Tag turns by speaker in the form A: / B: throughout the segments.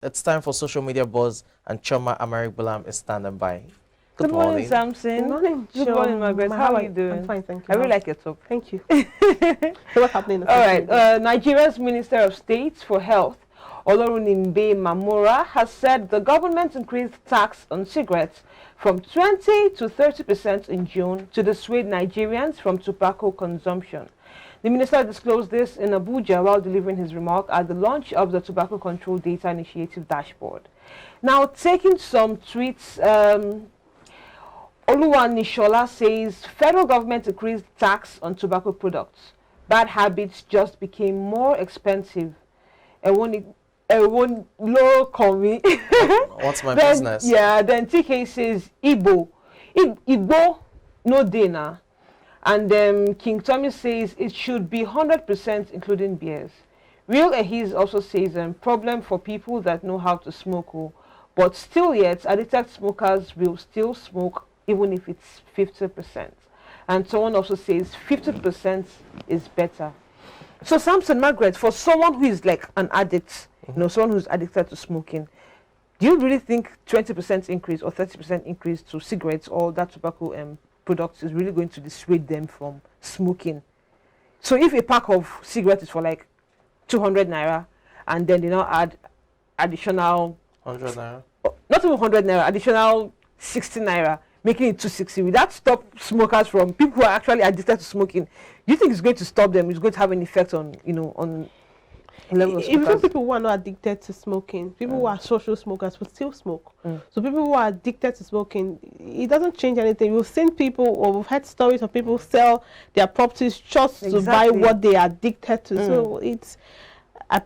A: It's time for social media buzz, and Choma Amari Bulam is standing by.
B: Good morning, Samson.
C: Good morning,
B: Good morning, Margaret. How are you doing?
C: I'm fine, thank you.
B: I really like your talk.
C: Thank you. What's happening?
B: All right. Nigeria's Minister of State for Health, Olorunimbe Mamora, has said the government increased tax on cigarettes from 20 to 30% in June to dissuade Nigerians from tobacco consumption. The minister disclosed this in Abuja while delivering his remark at the launch of the Tobacco Control Data Initiative dashboard. Now, taking some tweets, Oluwanishola says federal government increased tax on tobacco products. Bad habits just became more expensive. What's
A: my business?
B: Yeah, then TK says Igbo no dinner. And King Tommy says it should be 100% including beers. Real Ehiz also says problem for people that know how to smoke, but still yet addicted smokers will still smoke even if it's 50%. And someone also says 50% is better. So Samson, Margaret, for someone who is like an addict, someone who's addicted to smoking, do you really think 20% increase or 30% increase to cigarettes or that tobacco products is really going to dissuade them from smoking? So if a pack of cigarettes is for like 200 naira and then they now add additional
A: 100 naira,
B: not even 100 naira, additional 60 naira, making it 260, will that stop smokers from people who are actually addicted to smoking? Do you think it's going to stop them? It's going to have an effect on on level of smokers?
C: Even people who are not addicted to smoking, people who are social smokers will still smoke. So people who are addicted to smoking, it doesn't change anything. We've seen people, or we've heard stories of people sell their properties just to buy what they are addicted to. So it's,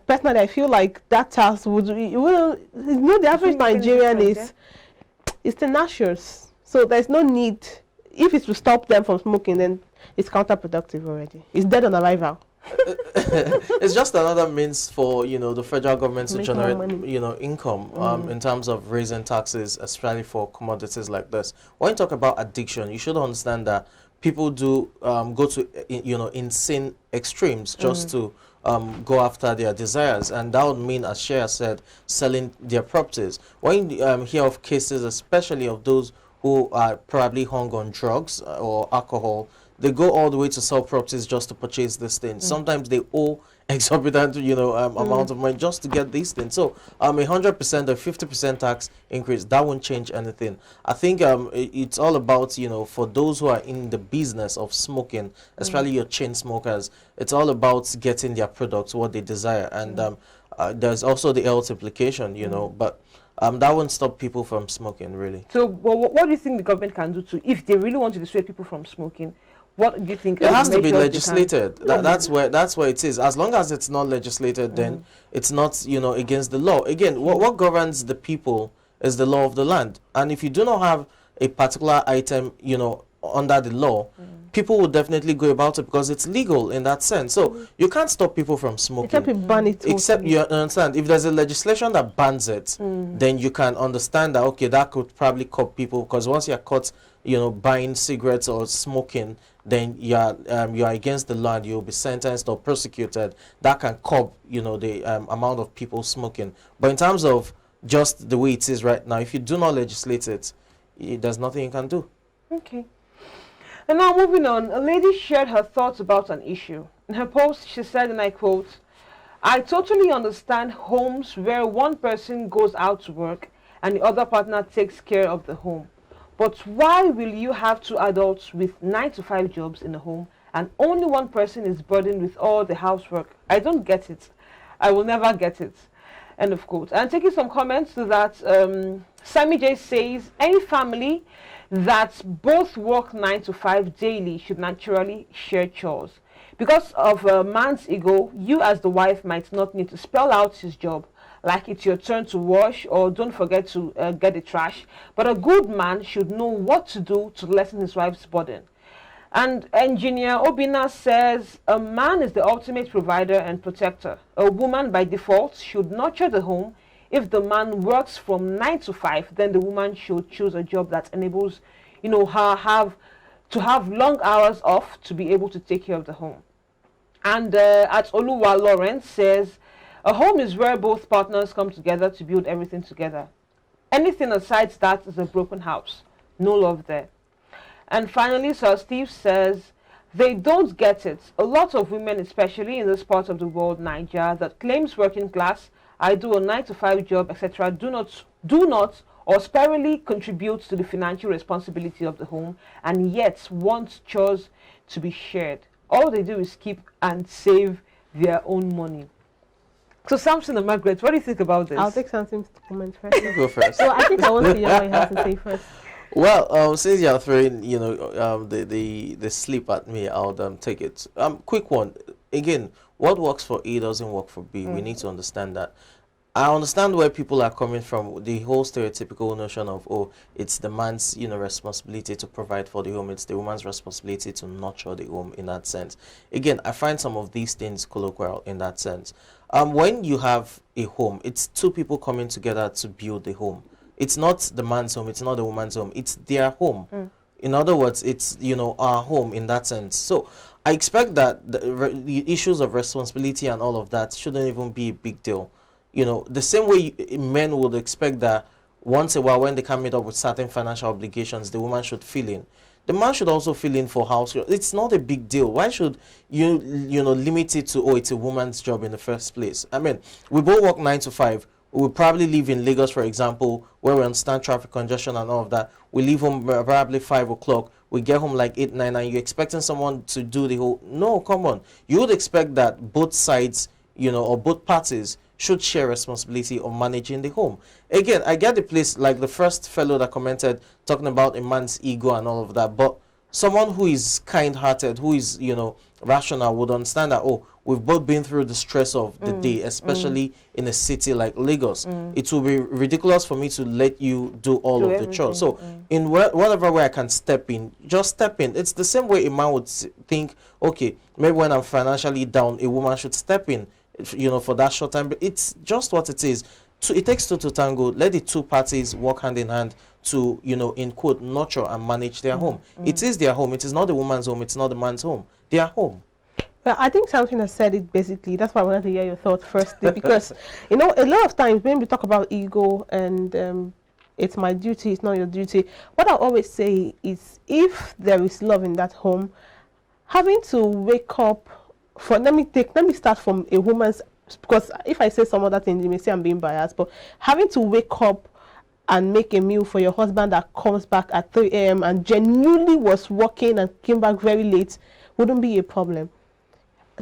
C: personally, I feel like that task would, the average Nigerian is tenacious. So there's no need. If it's to stop them from smoking, then it's counterproductive already. It's dead on arrival.
A: It's just another means for the federal government to generate income in terms of raising taxes, especially for commodities like this. When you talk about addiction, you should understand that people do go to insane extremes just to go after their desires, and that would mean, as Shea said, selling their properties. When you hear of cases, especially of those who are probably hung on drugs or alcohol, they go all the way to sell properties just to purchase these things. Sometimes they owe exorbitant, amount of money just to get these things. So, 100% or 50% tax increase, that won't change anything. I think it's all about, for those who are in the business of smoking, especially your chain smokers, it's all about getting their products what they desire. And there's also the health implication, but that won't stop people from smoking, really.
B: So, what do you think the government can do if they really want to dissuade people from smoking? What do you think?
A: It has to be legislated. That's where it is. As long as it's not legislated, then it's not against the law. Again, what governs the people is the law of the land. And if you do not have a particular item, under the law, people will definitely go about it because it's legal in that sense. So you can't stop people from smoking.
C: Except you ban it.
A: Except you understand, if there's a legislation that bans it, then you can understand that, okay, that could probably curb people, because once you're caught, buying cigarettes or smoking, then you are against the law and you'll be sentenced or prosecuted. That can curb, the amount of people smoking. But in terms of just the way it is right now, if you do not legislate it, there's nothing you can do.
B: Okay. And now moving on, a lady shared her thoughts about an issue. In her post, she said, and I quote, "I totally understand homes where one person goes out to work and the other partner takes care of the home. But why will you have two adults with 9 to 5 jobs in a home and only one person is burdened with all the housework? I don't get it. I will never get it." End of quote. And taking some comments to that, Sammy J says, any family that both work 9 to 5 daily should naturally share chores. Because of a man's ego, you as the wife might not need to spell out his job, like it's your turn to wash or don't forget to get the trash. But a good man should know what to do to lessen his wife's burden. And engineer Obina says, a man is the ultimate provider and protector. A woman by default should nurture the home. If the man works from 9 to 5, then the woman should choose a job that enables, her to have long hours off to be able to take care of the home. And at Oluwa Lawrence says, A home is where both partners come together to build everything together. Anything aside that is a broken house. No love there. And finally, Sir Steve says, they don't get it. A lot of women, especially in this part of the world, Nigeria, that claims working class, I do a 9-to-5 job, etc., do not or sparingly contribute to the financial responsibility of the home, and yet want chores to be shared. All they do is keep and save their own money. So Samson and Margaret, what do you think about this?
C: I'll take something to comment first.
A: You go first.
C: So I think I want to hear what you have to say first.
A: Well, since you're throwing, the sleep at me, I'll take it. Quick one. Again, what works for A doesn't work for B. We need to understand that. I understand where people are coming from. The whole stereotypical notion of, oh, it's the man's, responsibility to provide for the home. It's the woman's responsibility to nurture the home in that sense. Again, I find some of these things colloquial in that sense. When you have a home, it's two people coming together to build the home. It's not the man's home. It's not the woman's home. It's their home. In other words, it's, our home in that sense. So I expect that the issues of responsibility and all of that shouldn't even be a big deal. The same way men would expect that once a while when they can meet up with certain financial obligations, the woman should fill in. The man should also fill in for house. It's not a big deal. Why should you limit it to, oh, it's a woman's job in the first place? I mean, we both work 9 to 5. We probably live in Lagos, for example, where we understand traffic congestion and all of that. We leave home probably 5 o'clock. We get home like 8, 9, and you're expecting someone to do the whole... No, come on. You would expect that both sides, or both parties should share responsibility of managing the home. Again, I get the place, like the first fellow that commented, talking about a man's ego and all of that, but someone who is kind-hearted, who is, rational, would understand that, oh, we've both been through the stress of the day, especially in a city like Lagos. It will be ridiculous for me to let you do all of the chores. So in whatever way I can step in, just step in. It's the same way a man would think, okay, maybe when I'm financially down, a woman should step in, for that short time. But it's just what it is. It takes two to tango. Let the two parties work hand in hand to, in quote, nurture and manage their home. It is their home. It is not the woman's home. It's not the man's home. Their home.
C: Well, I think something has said it basically. That's why I wanted to hear your thoughts firstly, because, a lot of times when we talk about ego and it's my duty, it's not your duty, what I always say is if there is love in that home, having to wake up let me start from a woman's, because if I say some other things, you may say I'm being biased, but having to wake up and make a meal for your husband that comes back at 3 a.m. and genuinely was working and came back very late wouldn't be a problem.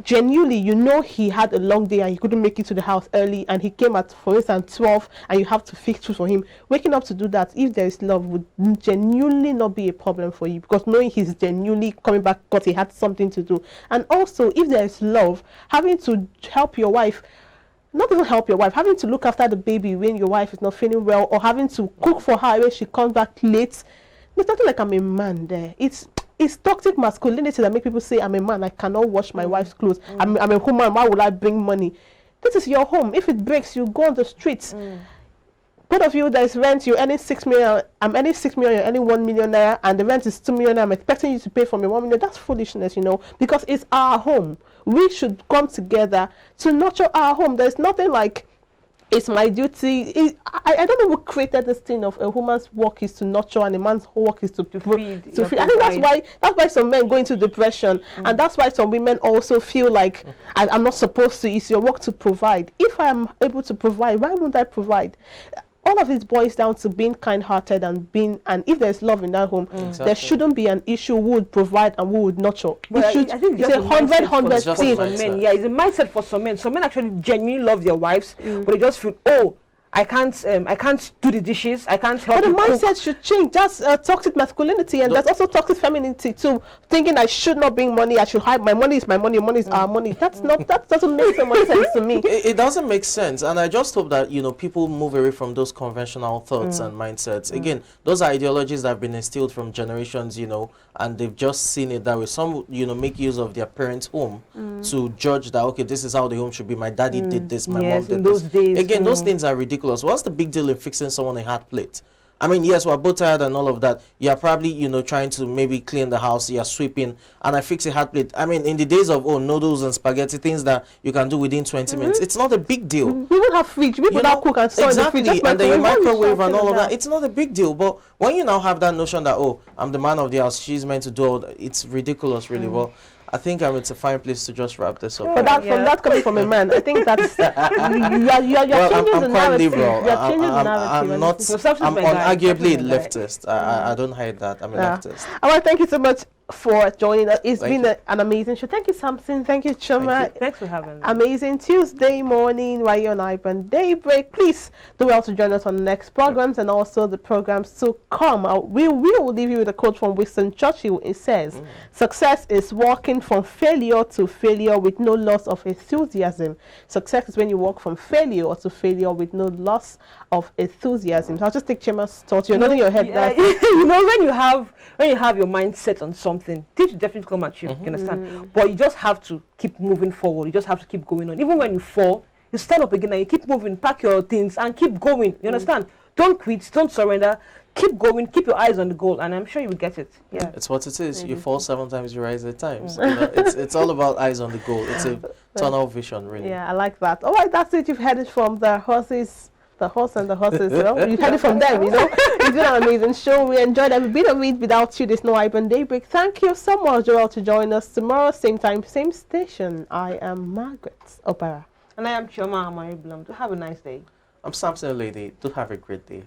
C: Genuinely, he had a long day and he couldn't make it to the house early, and he came at, for instance, 12, and you have to fix food for him. Waking up to do that, if there is love, would genuinely not be a problem for you, because knowing he's genuinely coming back because he had something to do. And also, if there is love, having to help your wife, not even help your wife, having to look after the baby when your wife is not feeling well, or having to cook for her when she comes back late, there's nothing like I'm a man there. It's toxic masculinity that make people say, I'm a man, I cannot wash my wife's clothes. I'm a woman, why would I bring money? This is your home. If it breaks, you go on the streets. Both of you, there is rent, you're earning 6 million, I'm earning 6 million, you're earning 1 million naira, and the rent is 2 million, I'm expecting you to pay for me 1 million. That's foolishness, because it's our home. We should come together to nurture our home. There's nothing like, it's my duty. I don't know who created this thing of a woman's work is to nurture and a man's work is to feed. I think that's why some men go into depression, and that's why some women also feel like I'm not supposed to. It's your work to provide. If I'm able to provide, why wouldn't I provide? All of it boils down to being kind-hearted and if there's love in that home, there shouldn't be an issue who would provide and who would nurture.
B: But I think it's a 100
A: thing.
B: Men. Yeah, it's a mindset for some men. Some men actually genuinely love their wives, but they just feel, oh, I can't do the dishes. I can't help.
C: But the mindset should change. That's toxic masculinity, and there's also toxic femininity too. Thinking I should not bring money. I should hide. My money is my money. Money is our money. That doesn't make so much sense to me.
A: It doesn't make sense, and I just hope that people move away from those conventional thoughts and mindsets. Again, those are ideologies that have been instilled from generations, and they've just seen it that way. Some make use of their parents' home to judge that, okay, this is how the home should be. My daddy did this. My mom did
B: in those
A: this.
B: Days,
A: Again, those things are ridiculous. What's the big deal in fixing someone a hot plate? I mean, yes, we're both tired and all of that. You're probably, you know, trying to maybe clean the house, you're sweeping, and I fix a hot plate. I mean, in the days of, noodles and spaghetti, things that you can do within 20 minutes, it's not a big deal.
C: People have fridge. People don't cook and store
A: exactly,
C: in the fridge.
A: and then you microwave and all of that. It's not a big deal. But when you now have that notion that, I'm the man of the house, she's meant to do all that, it's ridiculous, really. Well, I think it's a fine place to just wrap this up.
C: But from that coming from a man, I think that's you're changing the narrative. You're changing the narrative.
A: I'm unarguably leftist. I don't hide that. I'm a leftist.
C: All right, thank you so much for joining us. It's been an amazing show. Thank you, Samson. Thank you, Choma.
B: Thanks for having me.
C: Amazing Tuesday morning right here on iBrand Daybreak. Please do well to join us on the next programs and also the programs to come. We will leave you with a quote from Winston Churchill. It says, "Success is walking from failure to failure with no loss of enthusiasm." Success is when you walk from failure to failure with no loss of enthusiasm. So I'll just take Choma's thoughts. You're nodding your head.
B: You know, when you have your mind set on something, things will definitely come at you. You understand? But you just have to keep moving forward. You just have to keep going on. Even when you fall, you stand up again and you keep moving, pack your things and keep going. You understand? Don't quit, don't surrender. Keep going, keep your eyes on the goal, and I'm sure you will get it. Yeah,
A: it's what it is. You fall 7 times, you rise 8 times. You know, it's all about eyes on the goal. It's a tunnel vision, really.
C: Yeah, I like that. All right, that's it. You've heard it from the horses. The horse and the horses, you've heard it from them, It's been an amazing show. We enjoyed every bit of it. Without you, there's no iBrand Daybreak. Thank you so much, Joel, to join us tomorrow, same time, same station. I am Margaret Opera.
B: And I am Chioma Amari Blum. Do have a nice day.
A: I'm Samson Lady. Do have a great day.